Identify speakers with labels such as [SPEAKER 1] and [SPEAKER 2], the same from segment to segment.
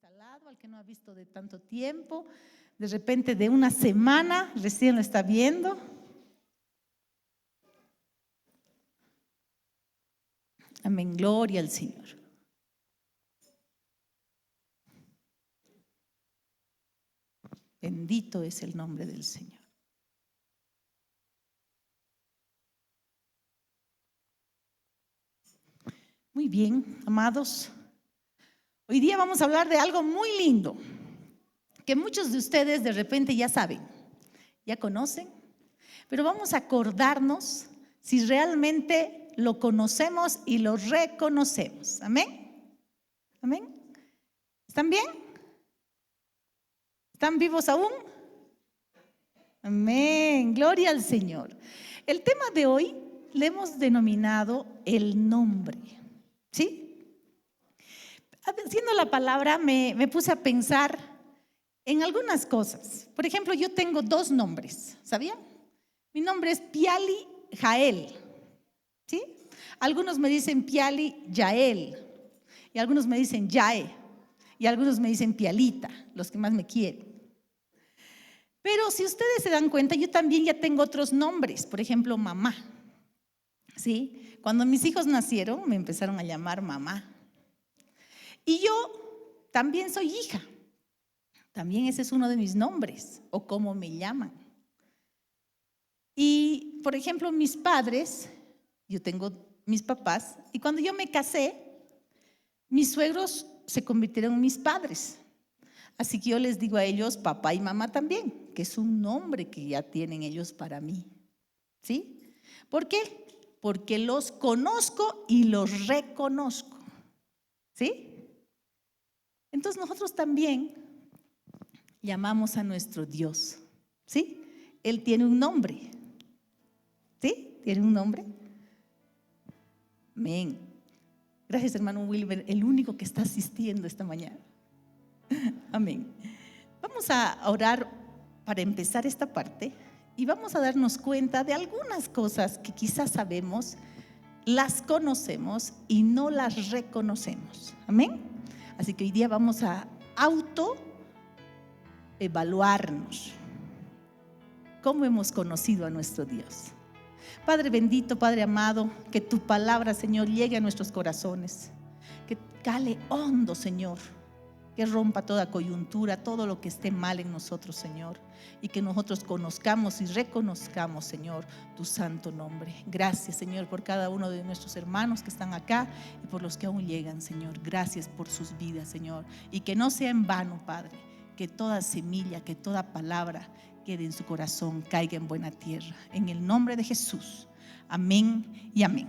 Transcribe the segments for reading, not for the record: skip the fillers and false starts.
[SPEAKER 1] al lado, al que no ha visto de tanto tiempo, de repente de una semana, recién lo está viendo. Amén, gloria al Señor. Bendito es el nombre del Señor. Muy bien, amados. Hoy día vamos a hablar de algo muy lindo, que muchos de ustedes de repente ya saben, ya conocen, pero vamos a acordarnos si realmente lo conocemos y lo reconocemos. Amén. Amén. ¿Están bien? ¿Están vivos aún? Amén. Gloria al Señor. El tema de hoy le hemos denominado el nombre. ¿Sí? Haciendo la palabra me puse a pensar en algunas cosas. Por ejemplo, yo tengo dos nombres, ¿sabían? Mi nombre es Piali Jael, ¿sí? Algunos me dicen Piali Yael, y algunos me dicen Yae, y algunos me dicen Pialita, los que más me quieren. Pero si ustedes se dan cuenta, yo también ya tengo otros nombres, por ejemplo, mamá, ¿sí? Cuando mis hijos nacieron, me empezaron a llamar mamá. Y yo también soy hija. También ese es uno de mis nombres, o cómo me llaman. Y, por ejemplo, mis padres, yo tengo mis papás, y cuando yo me casé, mis suegros se convirtieron en mis padres. Así que yo les digo a ellos papá y mamá también, que es un nombre que ya tienen ellos para mí. ¿Sí? ¿Por qué? Porque los conozco y los reconozco. ¿Sí? Entonces nosotros también llamamos a nuestro Dios, ¿sí? Él tiene un nombre, ¿sí? ¿Tiene un nombre? Amén. Gracias, hermano Wilber, el único que está asistiendo esta mañana. Amén. Vamos a orar para empezar esta parte y vamos a darnos cuenta de algunas cosas que quizás sabemos, las conocemos y no las reconocemos. Amén. Así que hoy día vamos a autoevaluarnos. ¿Cómo hemos conocido a nuestro Dios? Padre bendito, Padre amado, que tu palabra, Señor, llegue a nuestros corazones, que cale hondo, Señor, que rompa toda coyuntura, todo lo que esté mal en nosotros, Señor, y que nosotros conozcamos y reconozcamos, Señor, tu santo nombre. Gracias, Señor, por cada uno de nuestros hermanos que están acá y por los que aún llegan, Señor. Gracias por sus vidas, Señor, y que no sea en vano, Padre, que toda semilla, que toda palabra quede en su corazón, caiga en buena tierra. En el nombre de Jesús. Amén y amén.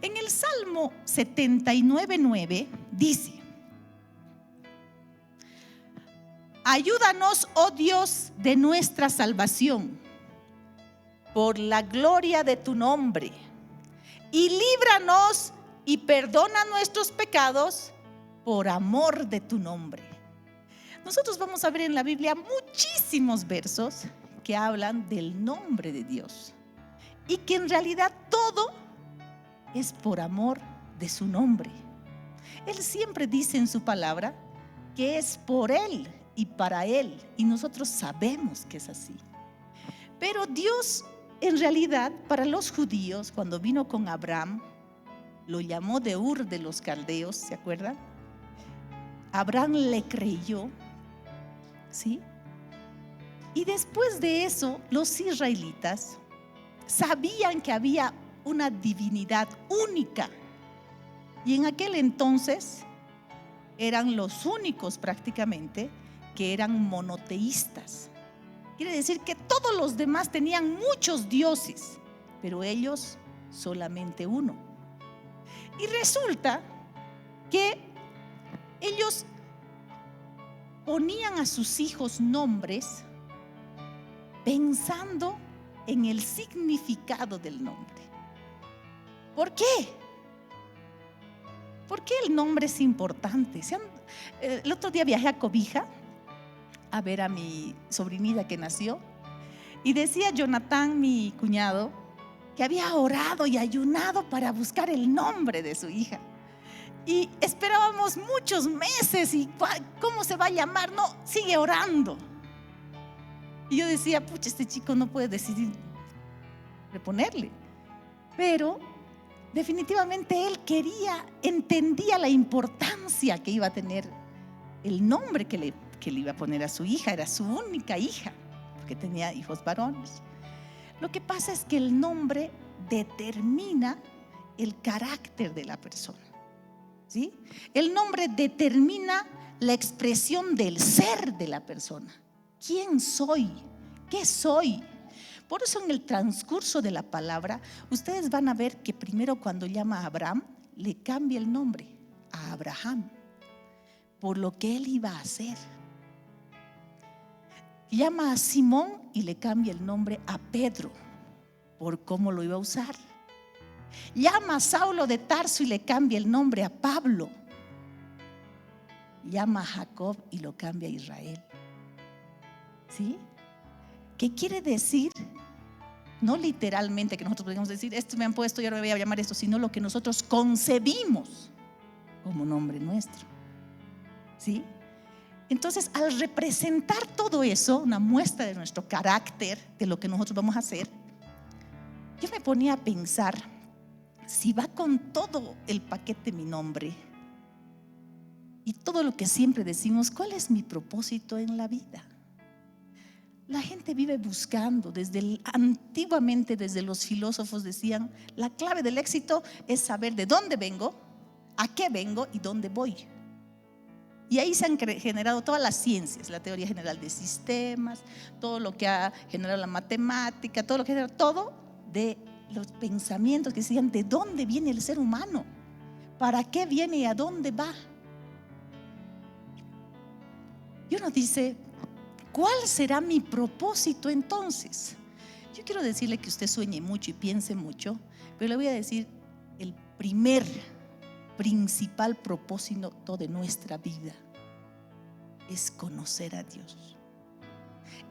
[SPEAKER 1] En el Salmo 79:9 dice: ayúdanos, oh Dios de nuestra salvación, por la gloria de tu nombre, y líbranos y perdona nuestros pecados por amor de tu nombre. Nosotros vamos a ver en la Biblia muchísimos versos que hablan del nombre de Dios y que en realidad todo es por amor de su nombre. Él siempre dice en su palabra que es por Él y para Él, y nosotros sabemos que es así. Pero Dios, en realidad, para los judíos, cuando vino con Abraham, lo llamó de Ur de los Caldeos, ¿se acuerdan? Abraham le creyó, ¿sí? Y después de eso, los israelitas sabían que había una divinidad única, y en aquel entonces eran los únicos prácticamente que eran monoteístas. Quiere decir que todos los demás tenían muchos dioses, pero ellos solamente uno. Y resulta que ellos ponían a sus hijos nombres pensando en el significado del nombre. ¿Por qué? ¿Por qué el nombre es importante? El otro día viajé a Cobija a ver a mi sobrinita que nació, y decía Jonathan, mi cuñado, que había orado y ayunado para buscar el nombre de su hija. Y esperábamos muchos meses y ¿cómo se va a llamar? No, sigue orando. Y yo decía, pucha, este chico no puede decidir reponerle. Pero definitivamente él entendía la importancia que iba a tener el nombre que le iba a poner a su hija. Era su única hija, porque tenía hijos varones. Lo que pasa es que el nombre determina el carácter de la persona, ¿sí? El nombre determina la expresión del ser de la persona. ¿Quién soy? ¿Qué soy? Por eso en el transcurso de la palabra ustedes van a ver que primero cuando llama a Abraham le cambia el nombre a Abraham por lo que él iba a hacer. Llama a Simón y le cambia el nombre a Pedro por cómo lo iba a usar. Llama a Saulo de Tarso y le cambia el nombre a Pablo. Llama a Jacob y lo cambia a Israel. ¿Sí? ¿Qué quiere decir? No literalmente que nosotros podemos decir, esto me han puesto y ahora me voy a llamar esto, sino lo que nosotros concebimos como nombre nuestro. ¿Sí? Entonces, al representar todo eso, una muestra de nuestro carácter, de lo que nosotros vamos a hacer, yo me ponía a pensar, si va con todo el paquete mi nombre y todo lo que siempre decimos, ¿cuál es mi propósito en la vida? La gente vive buscando, antiguamente desde los filósofos decían, la clave del éxito es saber de dónde vengo, a qué vengo y dónde voy. Y ahí se han generado todas las ciencias, la teoría general de sistemas, todo lo que ha generado la matemática, todo lo que ha generado, todo de los pensamientos que decían de dónde viene el ser humano, para qué viene y a dónde va. Y uno dice, ¿cuál será mi propósito entonces? Yo quiero decirle que usted sueñe mucho y piense mucho, pero le voy a decir el principal propósito de nuestra vida es conocer a Dios.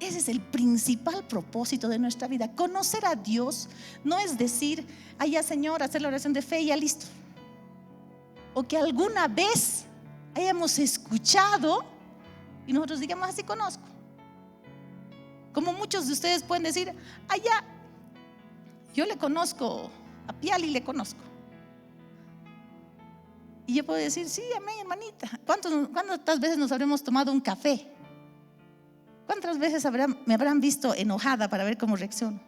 [SPEAKER 1] Ese es el principal propósito de nuestra vida. Conocer a Dios no es decir, ay ya Señor, hacer la oración de fe y ya listo. O que alguna vez hayamos escuchado y nosotros digamos, así conozco. Como muchos de ustedes pueden decir, ay ya, yo le conozco, a Piali le conozco. Y yo puedo decir, sí, amén, hermanita. ¿Cuántas veces nos habremos tomado un café? ¿Cuántas veces me habrán visto enojada para ver cómo reacciono?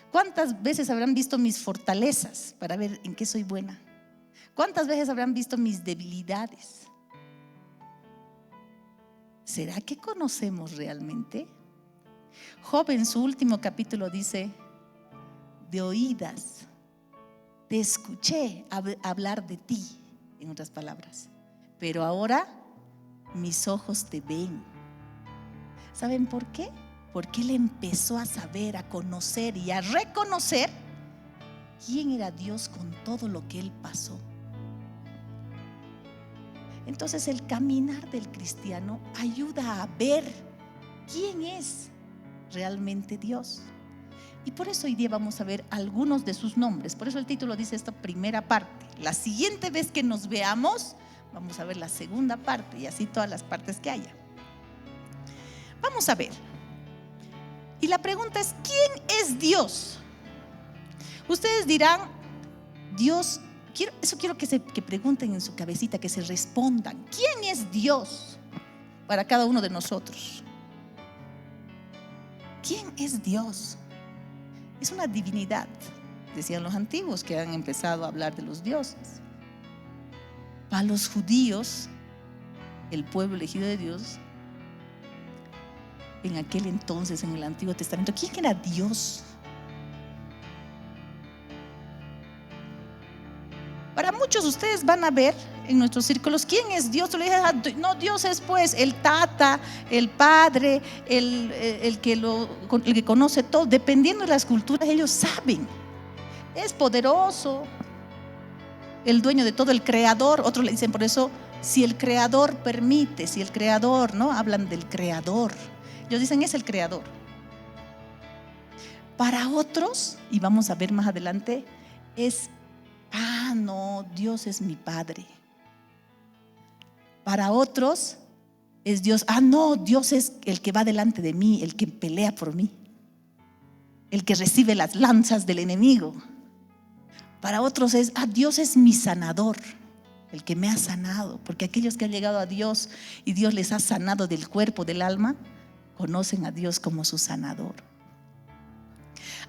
[SPEAKER 1] ¿Cuántas veces habrán visto mis fortalezas para ver en qué soy buena? ¿Cuántas veces habrán visto mis debilidades? ¿Será que conocemos realmente? Job en su último capítulo dice, de oídas te escuché hablar de ti. En otras palabras, pero ahora mis ojos te ven. ¿Saben por qué? Porque él empezó a saber, a conocer y a reconocer quién era Dios con todo lo que él pasó. Entonces el caminar del cristiano ayuda a ver quién es realmente Dios. Y por eso hoy día vamos a ver algunos de sus nombres. Por eso el título dice esta primera parte. La siguiente vez que nos veamos, vamos a ver la segunda parte y así todas las partes que haya. Vamos a ver. Y la pregunta es, ¿quién es Dios? Ustedes dirán, Dios, quiero que pregunten en su cabecita, que se respondan. ¿Quién es Dios para cada uno de nosotros? ¿Quién es Dios? Es una divinidad, decían los antiguos que han empezado a hablar de los dioses. Para los judíos, el pueblo elegido de Dios, en aquel entonces, en el Antiguo Testamento, ¿quién era Dios? Para muchos ustedes van a ver en nuestros círculos, ¿quién es Dios? Tú le dices, no, Dios es pues el Tata, el Padre, el que conoce todo. Dependiendo de las culturas, ellos saben. Es poderoso, el dueño de todo, el creador. Otros le dicen por eso, si el creador permite, si el creador, ¿no? Hablan del creador. Ellos dicen, es el creador. Para otros, y vamos a ver más adelante, no, Dios es mi Padre. Para otros es Dios. No, Dios es el que va delante de mí, el que pelea por mí, el que recibe las lanzas del enemigo. Para otros es, Dios es mi sanador, el que me ha sanado. Porque aquellos que han llegado a Dios y Dios les ha sanado del cuerpo, del alma, conocen a Dios como su sanador.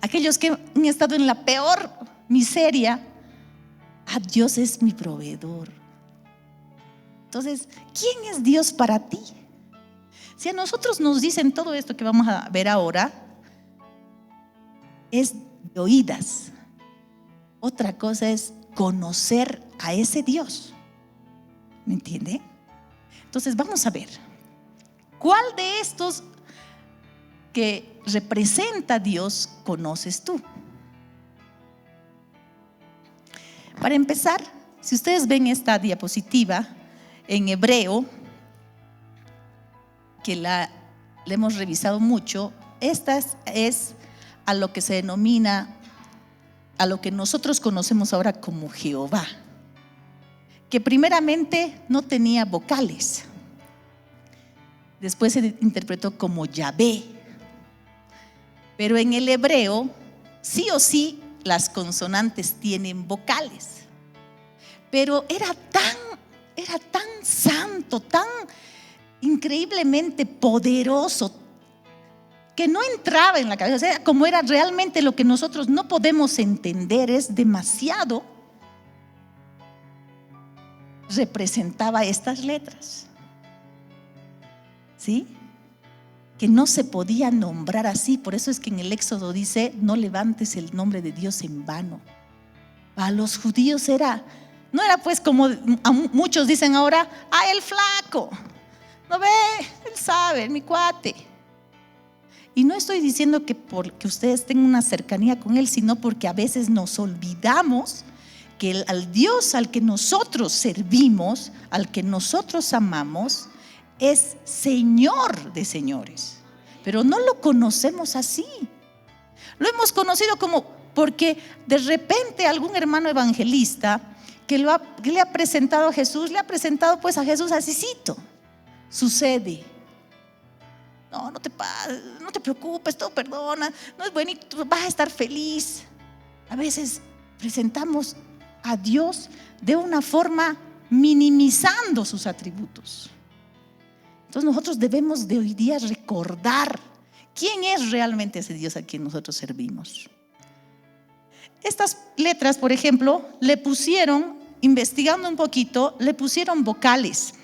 [SPEAKER 1] Aquellos que han estado en la peor miseria, Dios es mi proveedor. Entonces, ¿quién es Dios para ti? Si a nosotros nos dicen todo esto que vamos a ver ahora, es de oídas. Otra cosa es conocer a ese Dios. ¿Me entiende? Entonces vamos a ver, ¿cuál de estos que representa a Dios conoces tú? Para empezar, si ustedes ven esta diapositiva en hebreo, que la hemos revisado mucho, esta es a lo que se denomina, a lo que nosotros conocemos ahora como Jehová, que primeramente no tenía vocales, después se interpretó como Yahvé, pero en el hebreo sí o sí las consonantes tienen vocales, pero era tan santo, tan increíblemente poderoso, que no entraba en la cabeza. O sea, como era realmente lo que nosotros no podemos entender, es demasiado, representaba estas letras, ¿sí? Que no se podía nombrar así. Por eso es que en el Éxodo dice, no levantes el nombre de Dios en vano. Para los judíos no era pues como muchos dicen ahora, el flaco, no ve, él sabe, mi cuate. Y no estoy diciendo que porque ustedes tengan una cercanía con Él, sino porque a veces nos olvidamos que al Dios al que nosotros servimos, al que nosotros amamos, es Señor de señores. Pero no lo conocemos así. Lo hemos conocido porque de repente algún hermano evangelista que le ha presentado a Jesús, le ha presentado pues a Jesús asícito. Sucede. No te preocupes, todo perdona, no es bonito, vas a estar feliz. A veces presentamos a Dios de una forma minimizando sus atributos. Entonces nosotros debemos de hoy día recordar quién es realmente ese Dios a quien nosotros servimos. Estas letras, por ejemplo, investigando un poquito, le pusieron vocales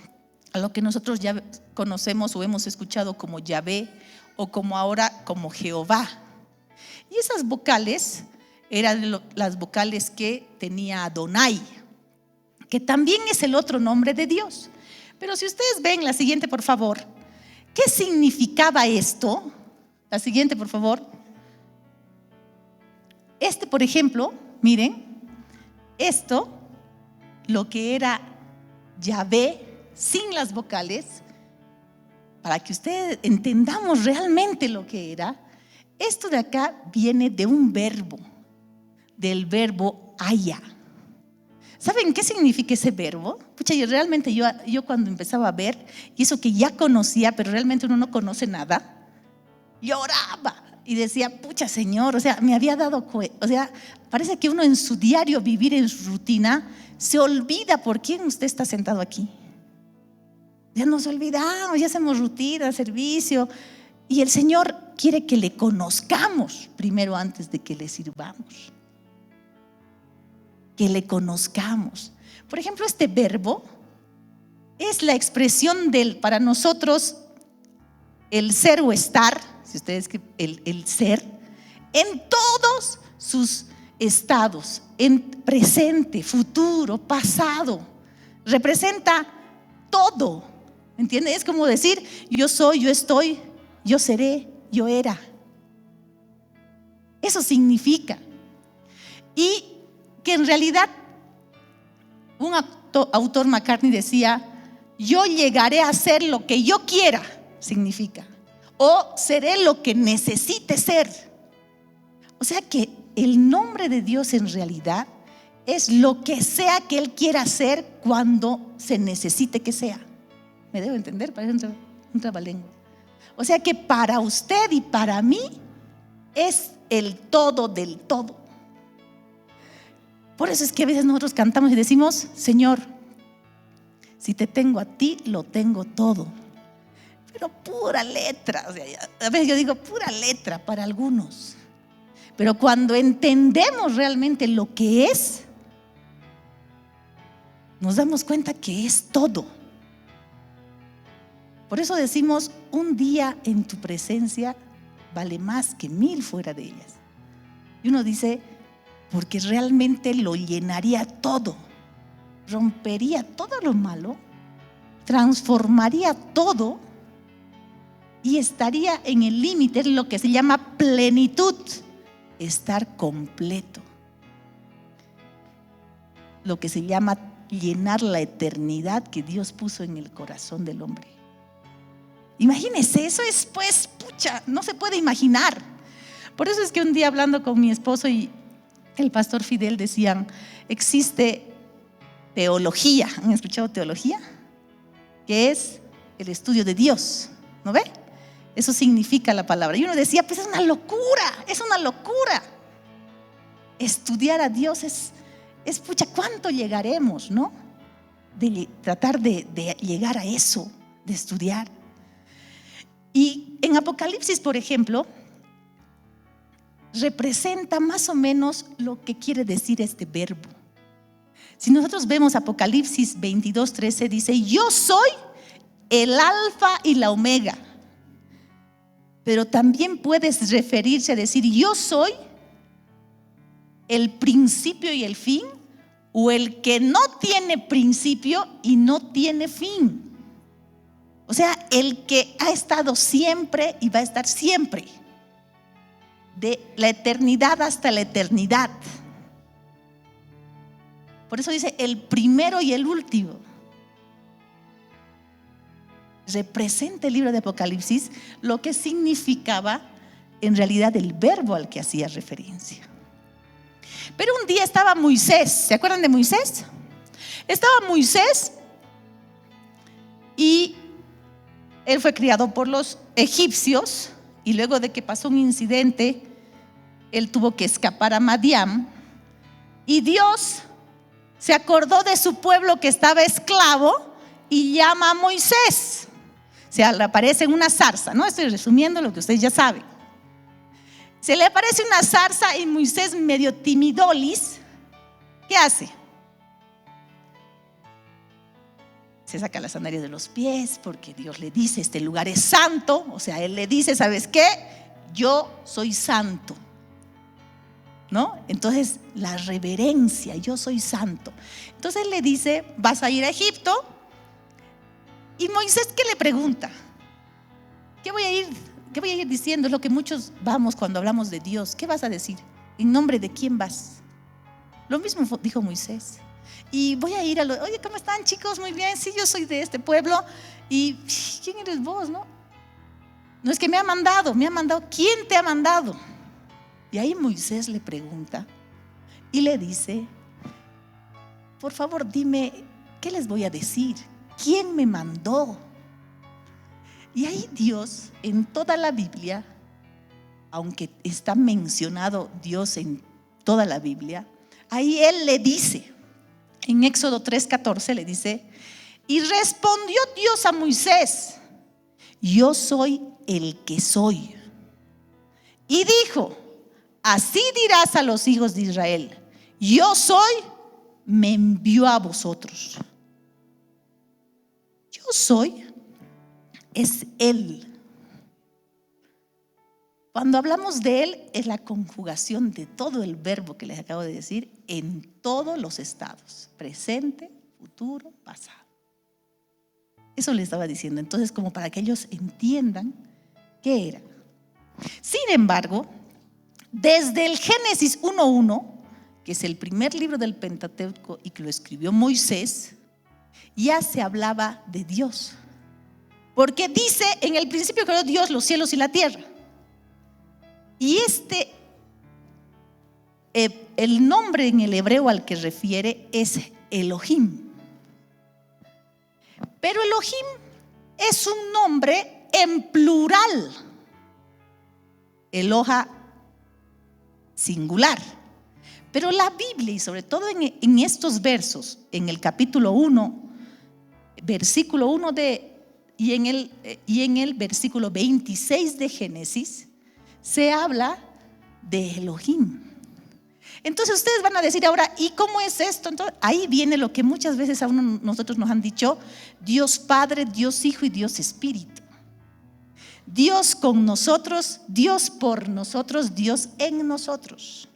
[SPEAKER 1] a lo que nosotros ya conocemos o hemos escuchado como Yahvé o como ahora como Jehová. Y esas vocales eran las vocales que tenía Adonai, que también es el otro nombre de Dios. Pero si ustedes ven la siguiente, por favor, ¿qué significaba esto? La siguiente, por favor. Por ejemplo, miren, lo que era Yahvé sin las vocales, para que ustedes entendamos realmente lo que era, esto de acá viene de un verbo, del verbo haya. ¿Saben qué significa ese verbo? Pucha, yo cuando empezaba a ver, y eso que ya conocía, pero realmente uno no conoce nada, lloraba y decía, pucha Señor, o sea, me había dado cuenta, o sea, parece que uno en su diario vivir, en su rutina, se olvida por quién usted está sentado aquí. Ya nos olvidamos, ya hacemos rutina, servicio, y el Señor quiere que le conozcamos primero antes de que le sirvamos. Que le conozcamos. Por ejemplo, este verbo es la expresión para nosotros, el ser o estar, si ustedes el ser, en todos sus estados, en presente, futuro, pasado, representa todo. ¿Entiendes? Es como decir, yo soy, yo estoy, yo seré, yo era. Eso significa. Y que en realidad un autor, McCartney, decía, yo llegaré a ser lo que yo quiera, significa, o seré lo que necesite ser. O sea que el nombre de Dios en realidad es lo que sea que Él quiera ser cuando se necesite que sea. Me debo entender, parece un trabalengua. O sea que para usted y para mí es el todo del todo. Por eso es que a veces nosotros cantamos y decimos: Señor, si te tengo a ti, lo tengo todo. Pero pura letra, o sea, a veces yo digo pura letra para algunos. Pero cuando entendemos realmente lo que es, nos damos cuenta que es todo. Por eso decimos: un día en tu presencia vale más que 1000 fuera de ellas. Y uno dice: porque realmente lo llenaría todo, rompería todo lo malo, transformaría todo y estaría en el límite, lo que se llama plenitud, estar completo, lo que se llama llenar la eternidad que Dios puso en el corazón del hombre. Imagínense, eso es pues, pucha, no se puede imaginar. Por eso es que un día hablando con mi esposo y el pastor Fidel decían: existe teología. ¿Han escuchado teología? Que es el estudio de Dios, ¿no ve? Eso significa la palabra. Y uno decía: pues es una locura, es una locura. Estudiar a Dios es pucha, ¿cuánto llegaremos, no? De tratar de llegar a eso, de estudiar. Y en Apocalipsis, por ejemplo, representa más o menos lo que quiere decir este verbo. Si nosotros vemos Apocalipsis 22:13, dice: yo soy el alfa y la omega. Pero también puedes referirse a decir: yo soy el principio y el fin, o el que no tiene principio y no tiene fin. O sea, el que ha estado siempre y va a estar siempre, de la eternidad hasta la eternidad. Por eso dice: el primero y el último. Representa el libro de Apocalipsis lo que significaba en realidad el verbo al que hacía referencia. Pero un día estaba Moisés, ¿se acuerdan de Moisés? Estaba Moisés y él fue criado por los egipcios, y luego de que pasó un incidente, él tuvo que escapar a Madián, y Dios se acordó de su pueblo que estaba esclavo y llama a Moisés. O sea, le aparece en una zarza, ¿no? Estoy resumiendo lo que ustedes ya saben. Se le aparece una zarza y Moisés, medio timidolis, ¿qué hace? Se saca las sandalias de los pies porque Dios le dice: este lugar es santo. O sea, él le dice: ¿sabes qué? Yo soy santo, ¿no? Entonces la reverencia: yo soy santo. Entonces le dice: vas a ir a Egipto. Y Moisés, ¿qué le pregunta? ¿Qué voy a ir diciendo? Es lo que muchos vamos cuando hablamos de Dios. ¿Qué vas a decir? ¿En nombre de quién vas? Lo mismo dijo Moisés. Y voy a ir oye, ¿cómo están, chicos? Muy bien, sí, yo soy de este pueblo. ¿Y quién eres vos, no? No es que me ha mandado. ¿Quién te ha mandado? Y ahí Moisés le pregunta y le dice: por favor, dime, ¿qué les voy a decir? ¿Quién me mandó? Y ahí Dios, en toda la Biblia, aunque está mencionado Dios en toda la Biblia, ahí Él le dice, en Éxodo 3:14 le dice: y respondió Dios a Moisés: yo soy el que soy. Y dijo: así dirás a los hijos de Israel: yo soy, me envió a vosotros. Yo soy es Él. Cuando hablamos de Él, es la conjugación de todo el verbo que les acabo de decir en todos los estados: presente, futuro, pasado. Eso le estaba diciendo. Entonces, como para que ellos entiendan qué era. Sin embargo, desde el Génesis 1:1, que es el primer libro del Pentateuco y que lo escribió Moisés, ya se hablaba de Dios. Porque dice: en el principio creó Dios los cielos y la tierra. Y el nombre en el hebreo al que refiere es Elohim. Pero Elohim es un nombre en plural. Eloha singular. Pero la Biblia, y sobre todo en estos versos, en el capítulo 1, versículo 1 y en el versículo 26 de Génesis, se habla de Elohim. Entonces ustedes van a decir ahora, ¿y cómo es esto? Entonces, ahí viene lo que muchas veces a nosotros nos han dicho: Dios Padre, Dios Hijo y Dios Espíritu. Dios con nosotros, Dios por nosotros, Dios en nosotros.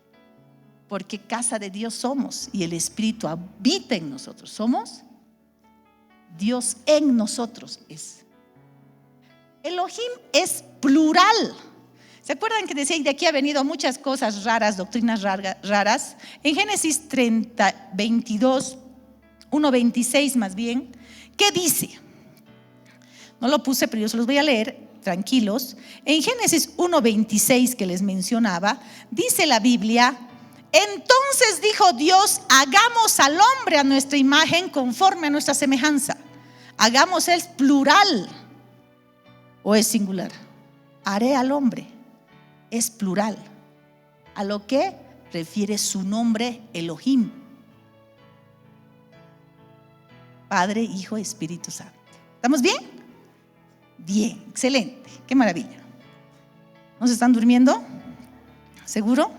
[SPEAKER 1] Porque casa de Dios somos y el Espíritu habita en nosotros. Somos Dios en nosotros es. Elohim es plural. ¿Se acuerdan que decía, de aquí ha venido muchas cosas raras, doctrinas raras? En Génesis 30, 22, 1:26 más bien, ¿qué dice? No lo puse, pero yo se los voy a leer, tranquilos. En Génesis 1:26 que les mencionaba, dice la Biblia: entonces dijo Dios, hagamos al hombre a nuestra imagen conforme a nuestra semejanza. Hagamos, ¿es plural o es singular? Haré al hombre. Es plural, a lo que refiere su nombre Elohim. Padre, Hijo, Espíritu Santo. ¿Estamos bien? Bien, excelente, qué maravilla. ¿No se están durmiendo? ¿Seguro?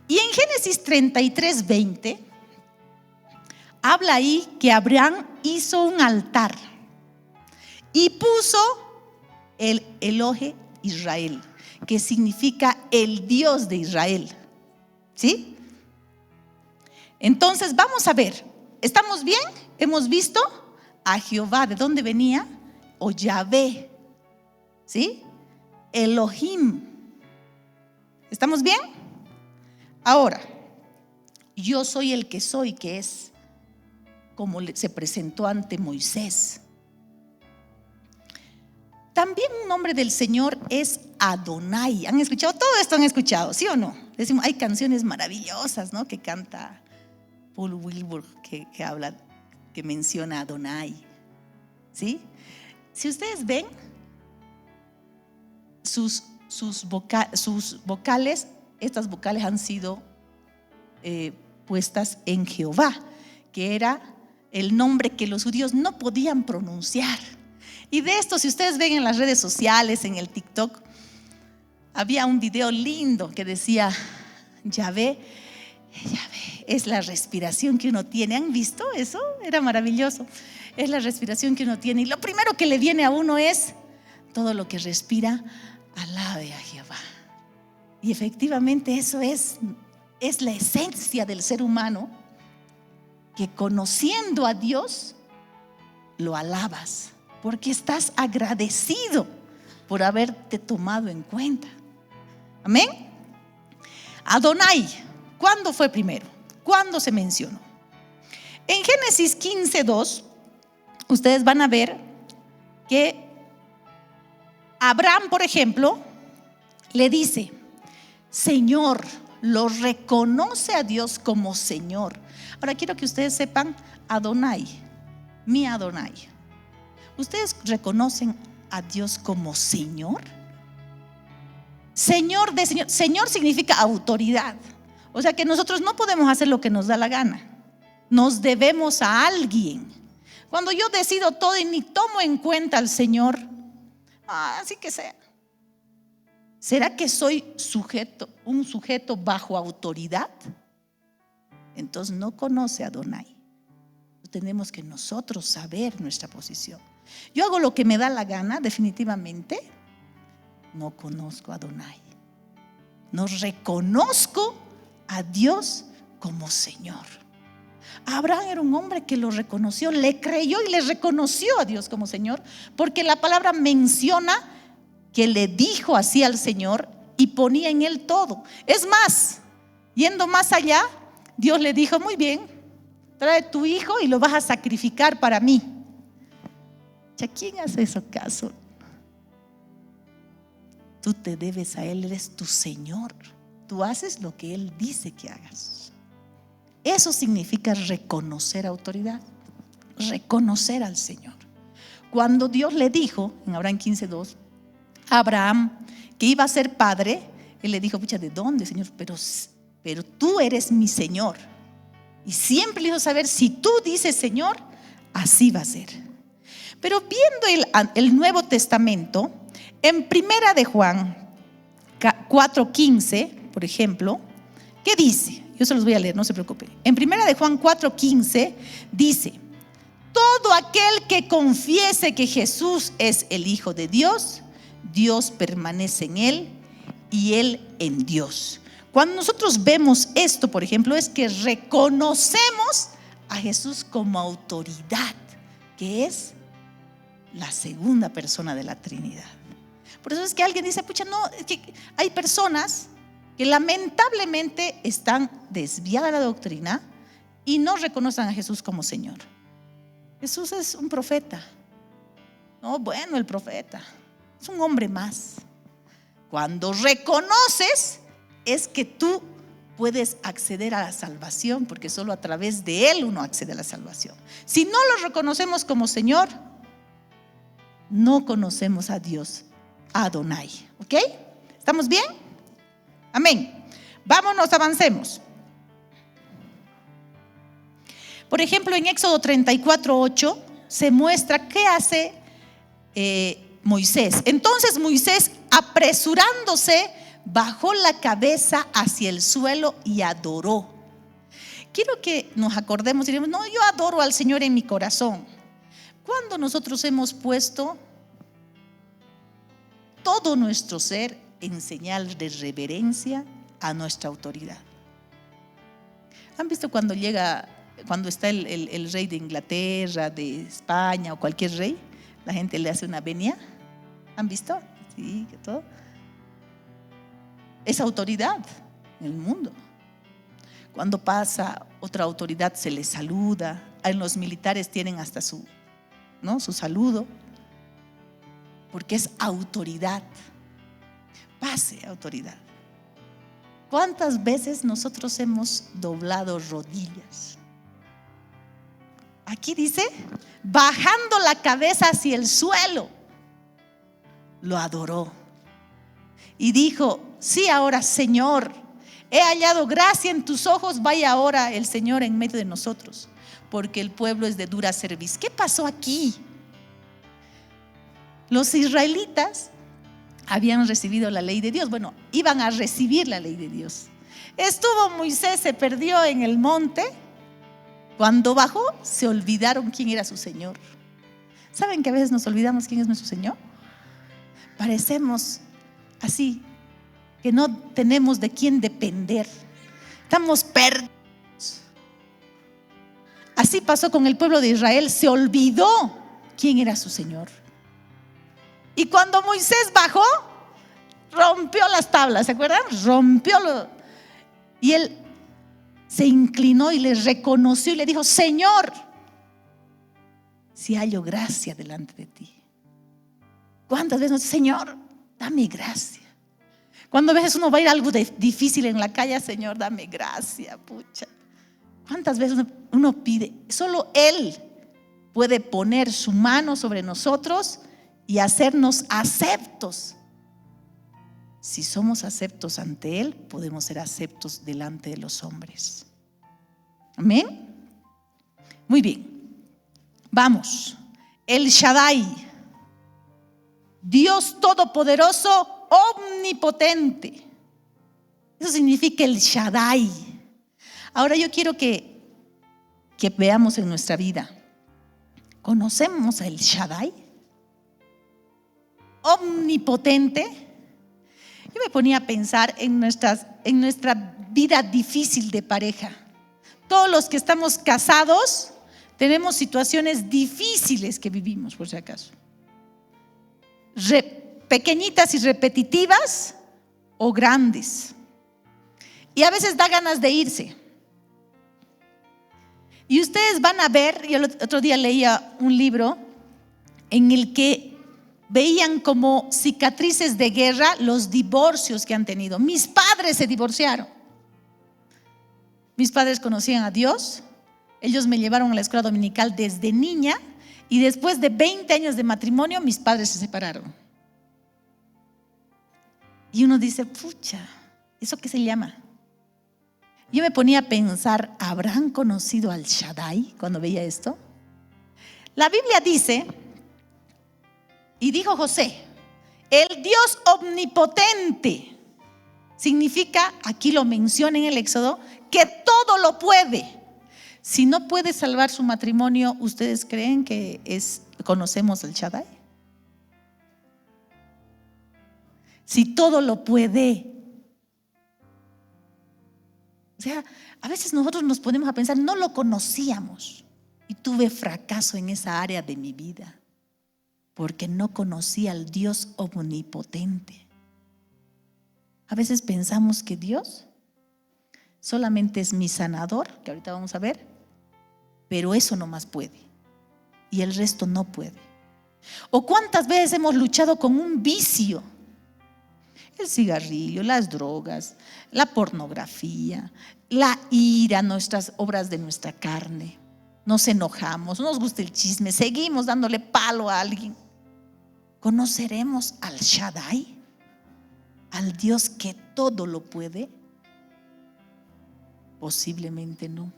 [SPEAKER 1] Y en Génesis 33:20 habla ahí que Abraham hizo un altar y puso el Elohe Israel, que significa el Dios de Israel. ¿Sí? Entonces vamos a ver, ¿estamos bien? Hemos visto a Jehová, ¿de dónde venía? O Yahvé, ¿sí? Elohim. ¿Estamos bien? Ahora, yo soy el que soy, que es como se presentó ante Moisés. También un nombre del Señor es Adonai. ¿Han escuchado? Todo esto han escuchado, ¿sí o no? Decimos, hay canciones maravillosas, ¿no? Que canta Paul Wilbur, que habla, que menciona a Adonai, ¿sí? Si ustedes ven, sus vocales, estas vocales han sido puestas en Jehová, que era el nombre que los judíos no podían pronunciar. Y de esto, si ustedes ven en las redes sociales, en el TikTok, había un video lindo que decía: Yahvé, Yahvé, es la respiración que uno tiene. ¿Han visto eso? Era maravilloso. Es la respiración que uno tiene. Y lo primero que le viene a uno es: todo lo que respira, alabe a Jehová. Y efectivamente eso es la esencia del ser humano, que conociendo a Dios, lo alabas, porque estás agradecido por haberte tomado en cuenta. Amén. Adonai, ¿cuándo fue primero? ¿Cuándo se mencionó? En Génesis 15:2, ustedes van a ver que Abraham, por ejemplo, le dice: Señor, lo reconoce a Dios como Señor. Ahora quiero que ustedes sepan, Adonai, mi Adonai, ¿ustedes reconocen a Dios como Señor? Señor de Señor. Señor significa autoridad. O sea que nosotros no podemos hacer lo que nos da la gana. Nos debemos a alguien. Cuando yo decido todo y ni tomo en cuenta al Señor, así que sea. ¿Será que soy un sujeto bajo autoridad? Entonces no conoce a Adonai. Tenemos que nosotros saber nuestra posición. Yo hago lo que me da la gana, definitivamente no conozco a Adonai. No reconozco a Dios como Señor. Abraham era un hombre que lo reconoció, le creyó y le reconoció a Dios como Señor, porque la palabra menciona que le dijo así al Señor y ponía en él todo. Es más, yendo más allá, Dios le dijo: muy bien, trae tu hijo y lo vas a sacrificar para mí. ¿A quién hace eso caso? Tú te debes a Él, eres tu Señor. Tú haces lo que Él dice que hagas. Eso significa reconocer autoridad, reconocer al Señor. cuando Dios le dijo, en Abraham 15:2, a Abraham que iba a ser padre, él le dijo, pucha, ¿de dónde, Señor? Pero tú eres mi Señor. Y siempre le hizo saber, si tú dices Señor, así va a ser. Pero viendo el Nuevo Testamento, en Primera de Juan 4:15, por ejemplo, ¿qué dice? Yo se los voy a leer, no se preocupen. En Primera de Juan 4:15 dice: todo aquel que confiese que Jesús es el Hijo de Dios, Dios permanece en él y él en Dios. Cuando nosotros vemos esto, por ejemplo, es que reconocemos a Jesús como autoridad, que es la segunda persona de la Trinidad. Por eso es que alguien dice, pucha, no, es que hay personas que lamentablemente están desviadas de la doctrina y no reconocen a Jesús como Señor. Jesús es un profeta. No, bueno, el profeta es un hombre más. Cuando reconoces, es que tú puedes acceder a la salvación, porque solo a través de Él uno accede a la salvación. Si no lo reconocemos como Señor, no conocemos a Dios, a Adonai. ¿Ok? ¿Estamos bien? Amén. Vámonos, avancemos. Por ejemplo, en Éxodo 34:8 se muestra qué hace Moisés. Entonces Moisés, apresurándose, bajó la cabeza hacia el suelo y adoró. Quiero que nos acordemos y diremos, no, yo adoro al Señor en mi corazón. ¿Cuándo nosotros hemos puesto todo nuestro ser en señal de reverencia a nuestra autoridad? ¿Han visto cuando está el rey de Inglaterra, de España o cualquier rey? La gente le hace una venia. ¿Han visto? Sí, que todo. Es autoridad en el mundo. Cuando pasa otra autoridad se le saluda. En los militares tienen hasta su saludo, porque es autoridad. Pase, autoridad. ¿Cuántas veces nosotros hemos doblado rodillas? Aquí dice, bajando la cabeza hacia el suelo, lo adoró. Y dijo, sí, ahora Señor, he hallado gracia en tus ojos, vaya ahora el Señor en medio de nosotros, porque el pueblo es de dura cerviz. ¿Qué pasó aquí? Los israelitas habían recibido la ley de Dios. Bueno, iban a recibir la ley de Dios. Moisés se perdió en el monte. Cuando bajó, se olvidaron quién era su Señor. ¿Saben que a veces nos olvidamos quién es nuestro Señor? Parecemos así, que no tenemos de quién depender. Estamos perdidos. Así pasó con el pueblo de Israel. Se olvidó quién era su Señor. Y cuando Moisés bajó, rompió las tablas, ¿se acuerdan? Y él se inclinó y le reconoció y le dijo, Señor, si hallo gracia delante de ti. ¿Cuántas veces nos dice, Señor, dame gracia? Cuando a veces uno va a ir a algo difícil en la calle, Señor, dame gracia, pucha. ¿Cuántas veces uno pide? Solo Él puede poner su mano sobre nosotros y hacernos aceptos. Si somos aceptos ante Él, podemos ser aceptos delante de los hombres. Amén. Muy bien. Vamos. El Shaddai, Dios todopoderoso, omnipotente. Eso significa el Shaddai. Ahora yo quiero que veamos en nuestra vida. ¿Conocemos el Shaddai? Omnipotente. Yo me ponía a pensar en nuestra vida difícil de pareja. Todos los que estamos casados tenemos situaciones difíciles que vivimos, por si acaso. Pequeñitas y repetitivas o grandes. Y a veces da ganas de irse. Y ustedes van a ver, yo el otro día leía un libro en el que veían como cicatrices de guerra los divorcios que han tenido. Mis padres se divorciaron. Mis padres conocían a Dios. Ellos me llevaron a la escuela dominical desde niña Y después de 20 años de matrimonio, mis padres se separaron. Y uno dice, pucha, ¿eso qué se llama? Yo me ponía a pensar, ¿habrán conocido al Shaddai cuando veía esto? La Biblia dice, y dijo José, el Dios omnipotente, significa, aquí lo menciona en el Éxodo, que todo lo puede. Si no puede salvar su matrimonio, ¿ustedes creen que conocemos al Shaddai? Si todo lo puede. O sea, a veces nosotros nos ponemos a pensar, no lo conocíamos y tuve fracaso en esa área de mi vida porque no conocía al Dios omnipotente. A veces pensamos que Dios solamente es mi sanador, que ahorita vamos a ver, pero eso no más puede y el resto no puede. ¿O cuántas veces hemos luchado con un vicio? El cigarrillo, las drogas, la pornografía, la ira, nuestras obras de nuestra carne. Nos enojamos, nos gusta el chisme, seguimos dándole palo a alguien. ¿Conoceremos al Shaddai? ¿Al Dios que todo lo puede? Posiblemente no.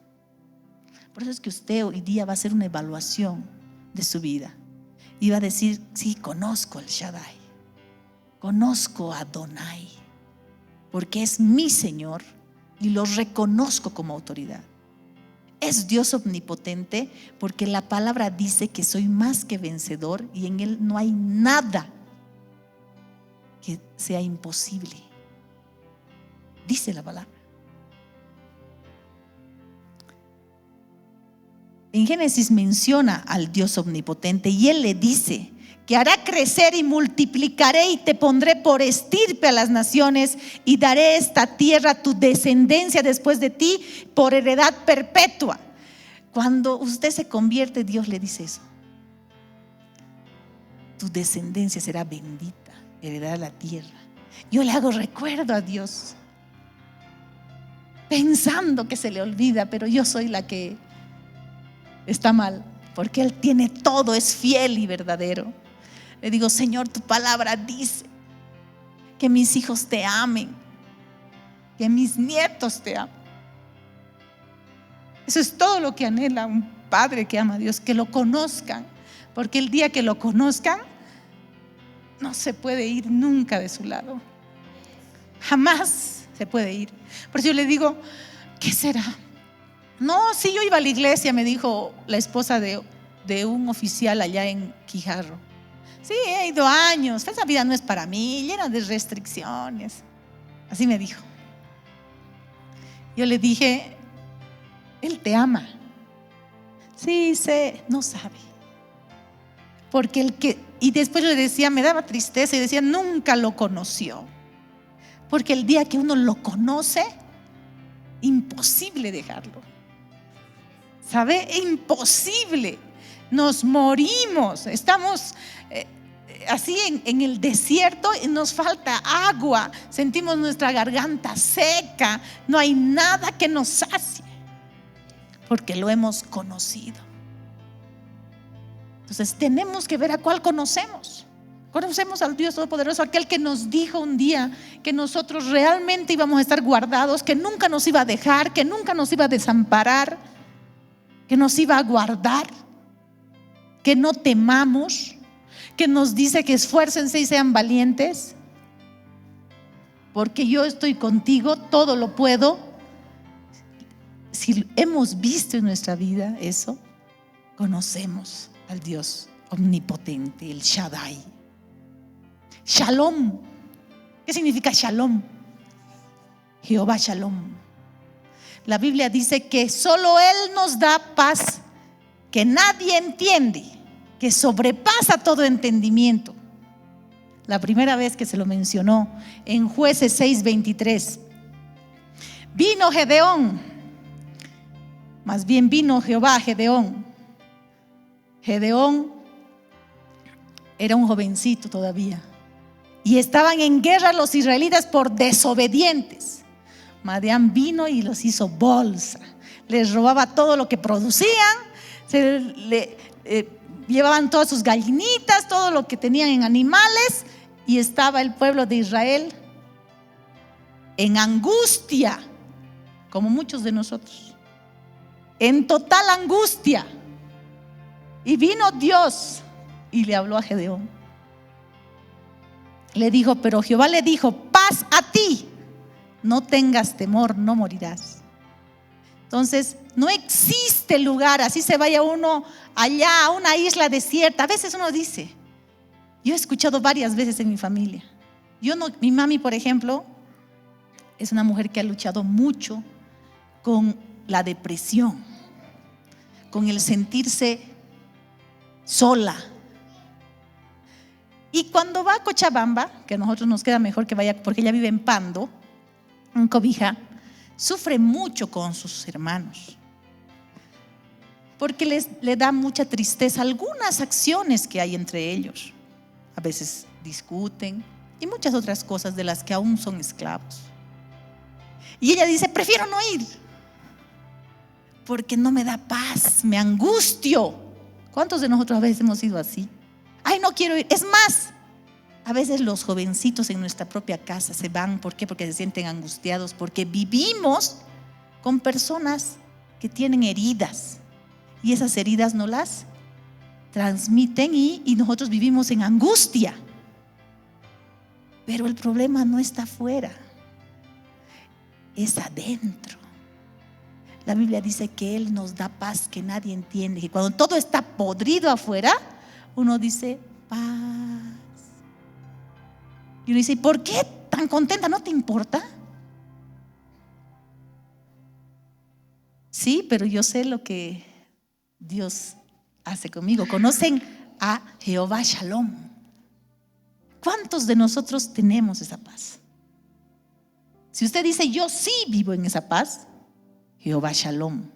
[SPEAKER 1] Por eso es que usted hoy día va a hacer una evaluación de su vida y va a decir, sí, conozco al Shaddai. Conozco a Adonai, porque es mi Señor y lo reconozco como autoridad. Es Dios omnipotente porque la palabra dice que soy más que vencedor y en Él no hay nada que sea imposible. Dice la palabra. En Génesis menciona al Dios omnipotente y Él le dice que hará crecer y multiplicaré y te pondré por estirpe a las naciones y daré esta tierra a tu descendencia después de ti por heredad perpetua. Cuando usted se convierte, Dios le dice eso. Tu descendencia será bendita, heredará la tierra. Yo le hago recuerdo a Dios, pensando que se le olvida, pero yo soy la que está mal, porque Él tiene todo, es fiel y verdadero. Le digo, Señor, tu palabra dice que mis hijos te amen, que mis nietos te amen. Eso es todo lo que anhela un padre que ama a Dios, que lo conozcan, porque el día que lo conozcan, no se puede ir nunca de su lado. Jamás se puede ir. Por eso yo le digo, ¿qué será? No, sí, yo iba a la iglesia, me dijo la esposa de un oficial allá en Quijarro. Sí, he ido años, esa vida no es para mí, llena de restricciones. Así me dijo. Yo le dije, Él te ama. Sí, sé, no sabe. Porque y después yo le decía, me daba tristeza y decía, nunca lo conoció. Porque el día que uno lo conoce, imposible dejarlo. ¿Sabe? Imposible. Nos morimos, estamos así en el desierto y nos falta agua, sentimos nuestra garganta seca, no hay nada que nos sacie, porque lo hemos conocido. Entonces tenemos que ver a cuál conocemos. Conocemos al Dios Todopoderoso, aquel que nos dijo un día que nosotros realmente íbamos a estar guardados, que nunca nos iba a dejar, que nunca nos iba a desamparar, que nos iba a guardar, que no temamos, que nos dice que esfuércense y sean valientes, porque yo estoy contigo, todo lo puedo. Si hemos visto en nuestra vida eso, conocemos al Dios omnipotente, el Shaddai. Shalom. ¿Qué significa Shalom? Jehová Shalom. La Biblia dice que solo Él nos da paz que nadie entiende, que sobrepasa todo entendimiento. La primera vez que se lo mencionó en Jueces 6:23. Vino Gedeón, más bien vino Jehová a Gedeón. Gedeón era un jovencito todavía y estaban en guerra los israelitas por desobedientes. Madián vino y los hizo bolsa, les robaba todo lo que producían, llevaban todas sus gallinitas, todo lo que tenían en animales, y estaba el pueblo de Israel en angustia, como muchos de nosotros, en total angustia. Y vino Dios y le habló a Gedeón. Le dijo, pero Jehová le dijo, paz a ti, no tengas temor, no morirás. Entonces, no existe lugar, así se vaya uno allá a una isla desierta. A veces uno dice, yo he escuchado varias veces en mi familia. Mi mami, por ejemplo, es una mujer que ha luchado mucho con la depresión, con el sentirse sola. Y cuando va a Cochabamba, que a nosotros nos queda mejor que vaya, porque ella vive en Pando, en Cobija, sufre mucho con sus hermanos, porque le da mucha tristeza algunas acciones que hay entre ellos. A veces discuten y muchas otras cosas de las que aún son esclavos. Y ella dice, prefiero no ir, porque no me da paz, me angustio. ¿Cuántos de nosotros a veces hemos sido así? Ay, no quiero ir. Es más, a veces los jovencitos en nuestra propia casa se van. ¿Por qué? Porque se sienten angustiados, porque vivimos con personas que tienen heridas y esas heridas no las transmiten y nosotros vivimos en angustia. Pero el problema no está afuera, es adentro. La Biblia dice que Él nos da paz que nadie entiende, que cuando todo está podrido afuera, uno dice paz. Y uno dice, ¿por qué tan contenta? ¿No te importa? Sí, pero yo sé lo que Dios hace conmigo. ¿Conocen a Jehová Shalom? ¿Cuántos de nosotros tenemos esa paz? Si usted dice, yo sí vivo en esa paz, Jehová Shalom,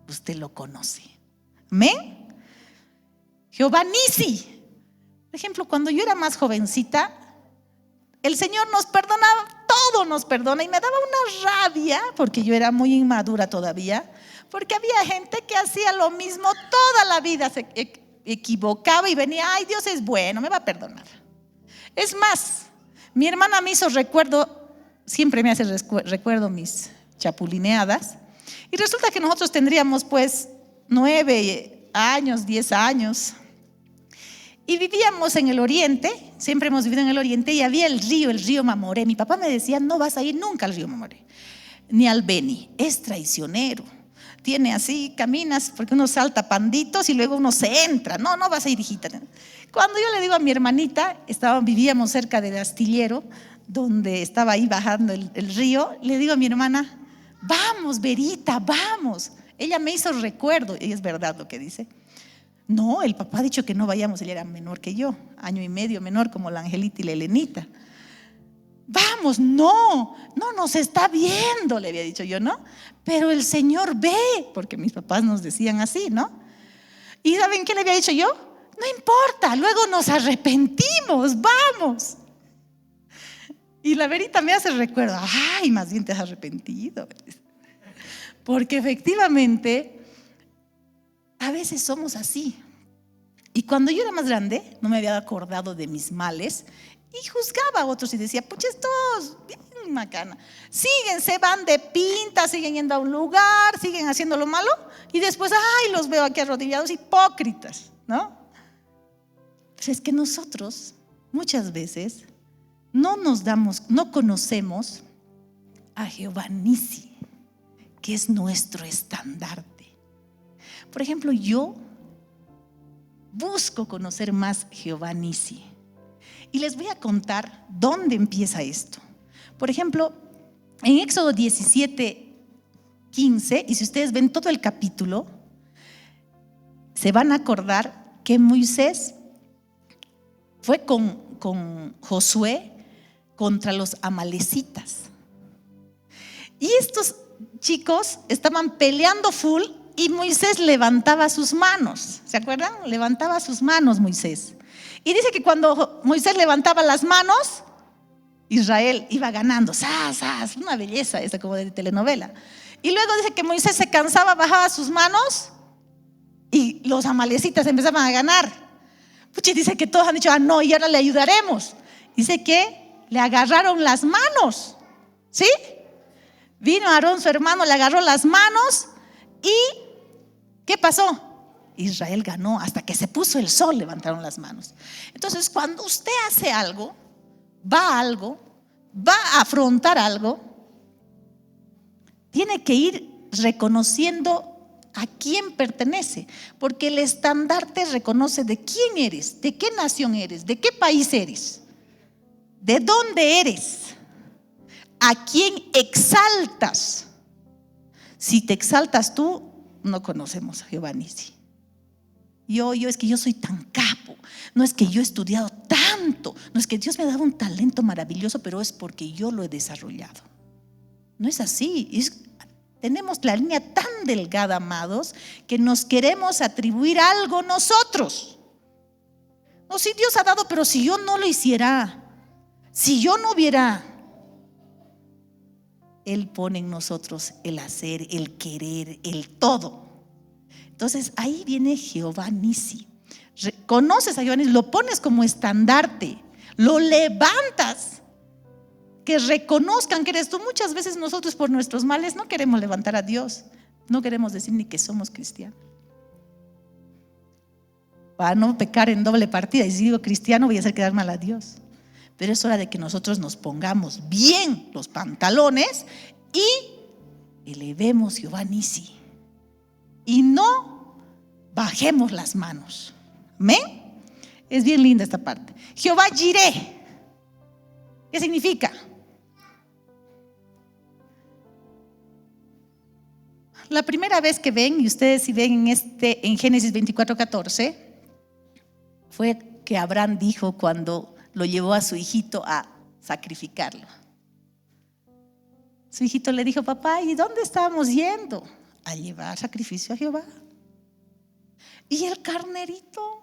[SPEAKER 1] usted lo conoce. ¿Amén? Jehová Nisi. Por ejemplo, cuando yo era más jovencita, el Señor nos perdonaba, todo nos perdona, y me daba una rabia, porque yo era muy inmadura todavía, porque había gente que hacía lo mismo toda la vida, se equivocaba y venía, ay, Dios es bueno, me va a perdonar. Es más, mi hermana me hizo recuerdo, siempre me hace recuerdo mis chapulineadas, y resulta que nosotros tendríamos pues 9 años, 10 años, y vivíamos en el oriente, siempre hemos vivido en el oriente, y había el río Mamoré. Mi papá me decía, no vas a ir nunca al río Mamoré, ni al Beni, es traicionero, tiene así, caminas, porque uno salta panditos y luego uno se entra, no vas a ir, hijita. Cuando yo le digo a mi hermanita, vivíamos cerca del astillero, donde estaba ahí bajando el río, le digo a mi hermana, vamos, Verita, vamos. Ella me hizo recuerdo, y es verdad lo que dice. No, el papá ha dicho que no vayamos, ella era menor que yo, 1 año y medio menor, como la Angelita y la Elenita. Vamos, no nos está viendo, le había dicho yo, ¿no? Pero el Señor ve, porque mis papás nos decían así, ¿no? ¿Y saben qué le había dicho yo? No importa, luego nos arrepentimos, vamos. Y la Verita me hace recuerdo, ay, más bien te has arrepentido. Porque efectivamente, a veces somos así. Y cuando yo era más grande, no me había acordado de mis males y juzgaba a otros y decía, pucha, estos bien macana, siguen, se van de pinta, siguen yendo a un lugar, siguen haciendo lo malo y después, ay, los veo aquí arrodillados, hipócritas, ¿no? Pues es que nosotros muchas veces no conocemos a Jehová Nisi, que es nuestro estandarte. Por ejemplo, yo busco conocer más Jehová Nisi. Y les voy a contar dónde empieza esto. Por ejemplo, en Éxodo 17:15, y si ustedes ven todo el capítulo, se van a acordar que Moisés fue con Josué contra los amalecitas. Y estos chicos estaban peleando full y Moisés levantaba sus manos. ¿Se acuerdan? Levantaba sus manos Moisés. Y dice que cuando Moisés levantaba las manos, Israel iba ganando. ¡Sas! Una belleza esa como de telenovela. Y luego dice que Moisés se cansaba, bajaba sus manos y los amalecitas empezaban a ganar. Pucha, dice que todos han dicho, no, y ahora le ayudaremos. Dice que le agarraron las manos, ¿sí? Vino Aarón, su hermano, le agarró las manos y ¿qué pasó? Israel ganó. Hasta que se puso el sol, levantaron las manos. Entonces, cuando usted hace algo, va a afrontar algo, tiene que ir reconociendo a quién pertenece, porque el estandarte reconoce de quién eres, de qué nación eres, de qué país eres, de dónde eres, a quién exaltas. Si te exaltas tú, no conocemos a Jehová Nisi. Yo es que yo soy tan capo, no es que yo he estudiado tanto, no es que Dios me ha dado un talento maravilloso, pero es porque yo lo he desarrollado. No es así. Tenemos la línea tan delgada, amados, que nos queremos atribuir algo nosotros. No, si Dios ha dado, pero si yo no lo hiciera, si yo no hubiera, Él pone en nosotros el hacer, el querer, el todo. Entonces ahí viene Jehová Nisi. Conoces a Jehová Nisi, lo pones como estandarte, lo levantas. Que reconozcan que eres tú. Muchas veces nosotros por nuestros males no queremos levantar a Dios, no queremos decir ni que somos cristianos, para no pecar en doble partida. Y si digo cristiano voy a hacer quedar mal a Dios. Pero es hora de que nosotros nos pongamos bien los pantalones y elevemos Jehová Nisi y no bajemos las manos. ¿Amén? Es bien linda esta parte. Jehová Jireh, ¿qué significa? La primera vez que ven, y ustedes si ven en Génesis 24:14, fue que Abraham dijo cuando lo llevó a su hijito a sacrificarlo. Su hijito le dijo, papá, ¿y dónde estábamos yendo? A llevar sacrificio a Jehová. ¿Y el carnerito?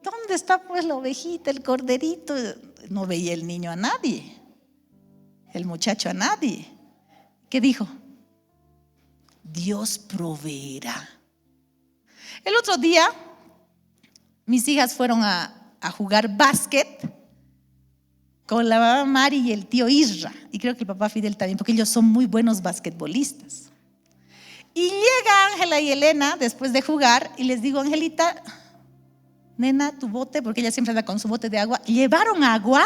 [SPEAKER 1] ¿Dónde está pues la ovejita, el corderito? No veía el niño a nadie, el muchacho a nadie. ¿Qué dijo? Dios proveerá. El otro día mis hijas fueron a jugar básquet con la mamá Mari y el tío Isra, y creo que el papá Fidel también, porque ellos son muy buenos basquetbolistas. Y llega Ángela y Elena después de jugar y les digo, Angelita, nena, tu bote, porque ella siempre anda con su bote de agua, ¿llevaron agua?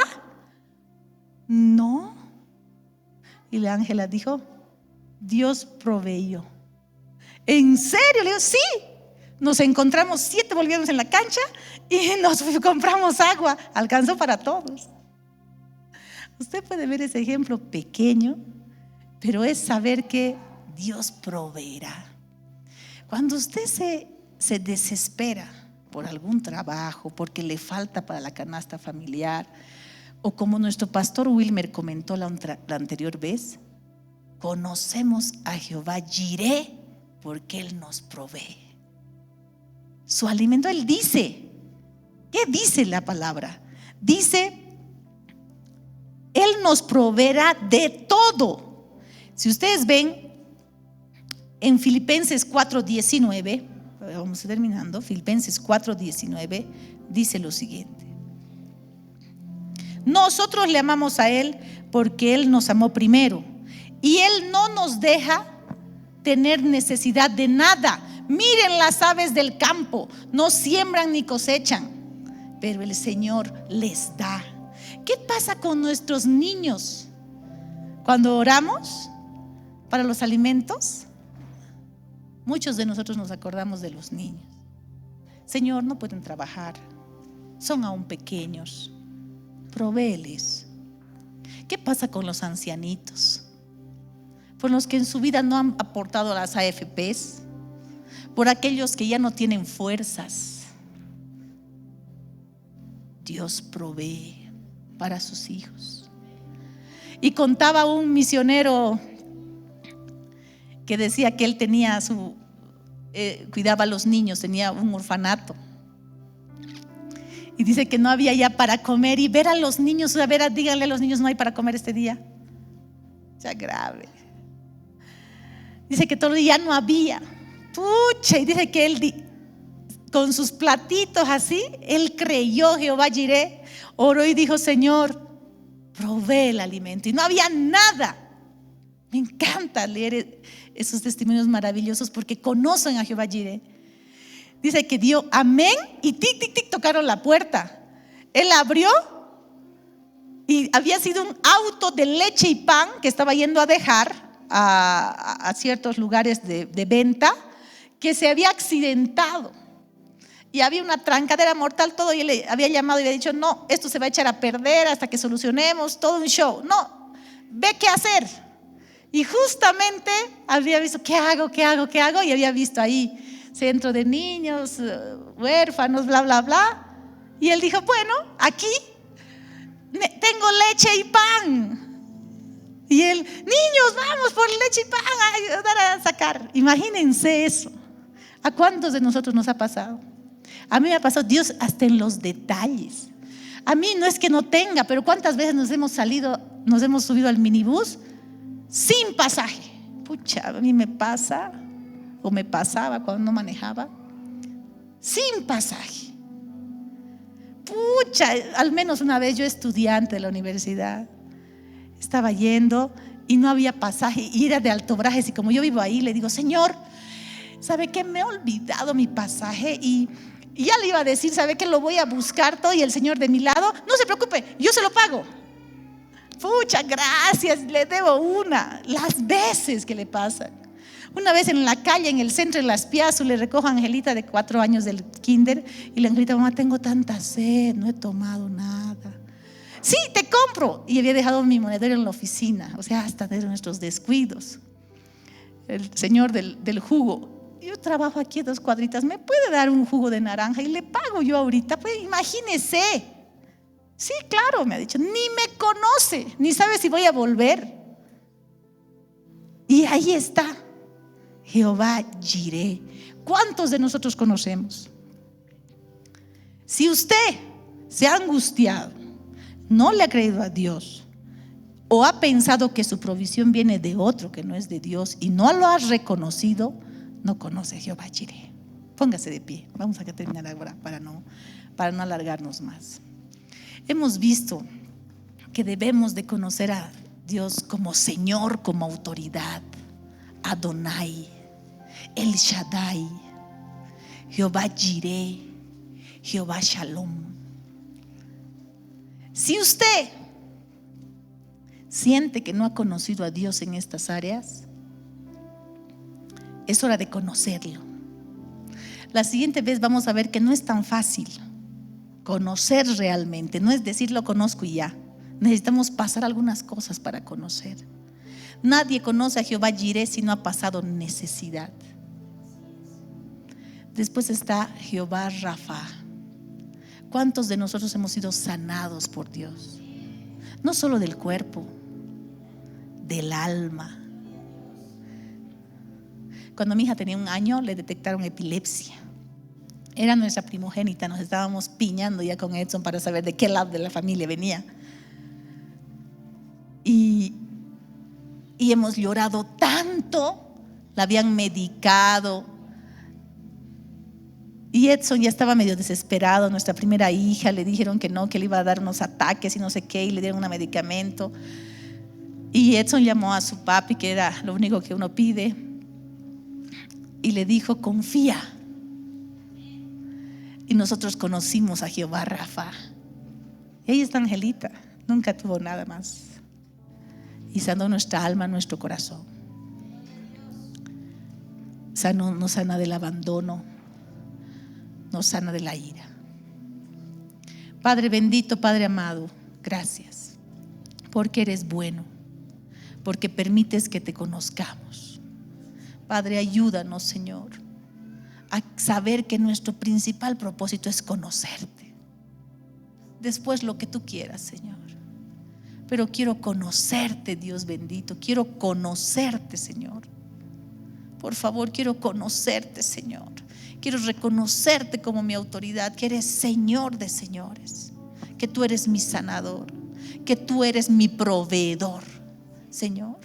[SPEAKER 1] No. Y la Ángela dijo, Dios proveyó. ¿En serio? Le digo, sí. Nos encontramos 7 bolivianos en la cancha y nos compramos agua. Alcanzó para todos. Usted puede ver ese ejemplo pequeño, pero es saber que Dios proveerá. Cuando usted se desespera por algún trabajo, porque le falta para la canasta familiar, o como nuestro pastor Wilmer comentó la anterior vez, conocemos a Jehová Jireh porque Él nos provee su alimento. Él dice, ¿qué dice la palabra? Dice, Él nos proveerá de todo. Si ustedes ven en Filipenses 4:19, vamos terminando, Filipenses 4:19 dice lo siguiente: nosotros le amamos a Él porque Él nos amó primero y Él no nos deja tener necesidad de nada. Miren las aves del campo, no siembran ni cosechan, pero el Señor les da. ¿Qué pasa con nuestros niños? Cuando oramos para los alimentos, muchos de nosotros nos acordamos de los niños. Señor, no pueden trabajar, son aún pequeños, provéeles. ¿Qué pasa con los ancianitos? Por los que en su vida no han aportado a las AFPs, por aquellos que ya no tienen fuerzas. Dios provee para sus hijos. Y contaba un misionero que decía que él tenía cuidaba a los niños, tenía un orfanato. Y dice que no había ya para comer, y ver a los niños, díganle a los niños, no hay para comer este día. Ya grave. Dice que todo el día no había. Pucha, y dice que él con sus platitos así, él creyó, Jehová Jireh, oró y dijo: Señor, provee el alimento. Y no había nada. Me encanta leer esos testimonios maravillosos porque conocen a Jehová Jireh. Dice que dio amén y tic, tic, tic, tocaron la puerta. Él abrió y había sido un auto de leche y pan que estaba yendo a dejar a ciertos lugares de venta, que se había accidentado y había una trancadera mortal, todo. Y él le había llamado y había dicho: no, esto se va a echar a perder hasta que solucionemos, todo un show. No, ve qué hacer. Y justamente había visto: ¿qué hago? Y había visto ahí centro de niños, huérfanos, bla, bla, bla. Y él dijo: bueno, aquí tengo leche y pan. Y él: niños, vamos por leche y pan a ayudar a sacar. Imagínense eso. ¿A cuántos de nosotros nos ha pasado? A mí me ha pasado, Dios, hasta en los detalles. A mí no es que no tenga, pero ¿cuántas veces nos hemos subido al minibús sin pasaje? Pucha, a mí me pasa, o me pasaba cuando no manejaba, sin pasaje. Pucha, al menos una vez, yo estudiante de la universidad, estaba yendo y no había pasaje y era de Alto Brajes, y como yo vivo ahí, le digo: Señor, ¿sabe qué? Me he olvidado mi pasaje y ya le iba a decir: ¿sabe qué? Lo voy a buscar todo. Y el Señor de mi lado: no se preocupe, yo se lo pago. Pucha, gracias, le debo una. Las veces que le pasan. Una vez en la calle, en el centro de Las Piazas, le recojo a Angelita de 4 años del kinder y le Angelita: mamá, tengo tanta sed, no he tomado nada. Sí, te compro. Y había dejado mi monedero en la oficina. O sea, hasta de nuestros descuidos. El señor del jugo: yo trabajo aquí a 2 cuadritas, ¿me puede dar un jugo de naranja? Y le pago yo ahorita. Pues imagínese. Sí, claro, me ha dicho. Ni me conoce, ni sabe si voy a volver. Y ahí está Jehová Jireh. ¿Cuántos de nosotros conocemos? Si usted se ha angustiado, no le ha creído a Dios, o ha pensado que su provisión viene de otro que no es de Dios y no lo ha reconocido, no conoce a Jehová Jireh. Póngase de pie, vamos a terminar ahora para no alargarnos más. Hemos visto que debemos de conocer a Dios como Señor, como autoridad. Adonai, El Shaddai, Jehová Jireh, Jehová Shalom. Si usted siente que no ha conocido a Dios en estas áreas, es hora de conocerlo. La siguiente vez vamos a ver que no es tan fácil conocer realmente. No es decir lo conozco y ya. Necesitamos pasar algunas cosas para conocer. Nadie conoce a Jehová Jireh si no ha pasado necesidad. Después está Jehová Rafa. ¿Cuántos de nosotros hemos sido sanados por Dios? No solo del cuerpo, del alma. Cuando mi hija tenía 1 año, le detectaron epilepsia. Era nuestra primogénita, nos estábamos piñando ya con Edson para saber de qué lado de la familia venía. Y hemos llorado tanto, la habían medicado. Y Edson ya estaba medio desesperado, nuestra primera hija, le dijeron que no, que le iba a dar unos ataques y no sé qué, y le dieron un medicamento. Y Edson llamó a su papi, que era lo único que uno pide, y le dijo: confía. Y nosotros conocimos a Jehová Rafa. Y ahí está Angelita, nunca tuvo nada más. Y sanó nuestra alma, nuestro corazón. Nos sana del abandono, nos sana de la ira. Padre bendito, Padre amado, gracias, porque eres bueno, porque permites que te conozcamos. Padre, ayúdanos, Señor, a saber que nuestro principal propósito es conocerte. Después lo que tú quieras, Señor. Pero quiero conocerte, Dios bendito. Quiero conocerte, Señor. Por favor, quiero conocerte, Señor. Quiero reconocerte como mi autoridad, que eres Señor de señores, que tú eres mi sanador, que tú eres mi proveedor, Señor.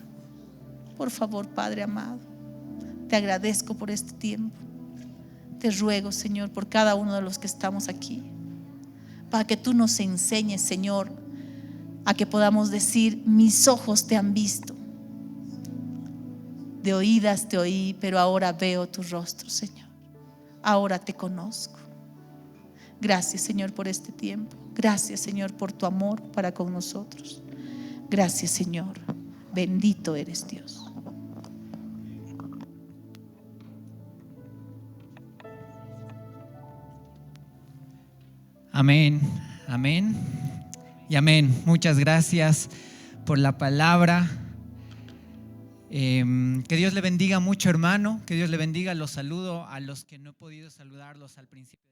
[SPEAKER 1] Por favor, Padre amado, te agradezco por este tiempo. Te ruego, Señor, por cada uno de los que estamos aquí, para que tú nos enseñes, Señor, a que podamos decir: mis ojos te han visto, de oídas te oí, pero ahora veo tu rostro, Señor. Ahora te conozco. Gracias, Señor, por este tiempo. Gracias, Señor, por tu amor para con nosotros. Gracias, Señor. Bendito eres, Dios.
[SPEAKER 2] Amén, amén y amén. Muchas gracias por la palabra. Que Dios le bendiga mucho, hermano. Que Dios le bendiga. Los saludo a los que no he podido saludarlos al principio.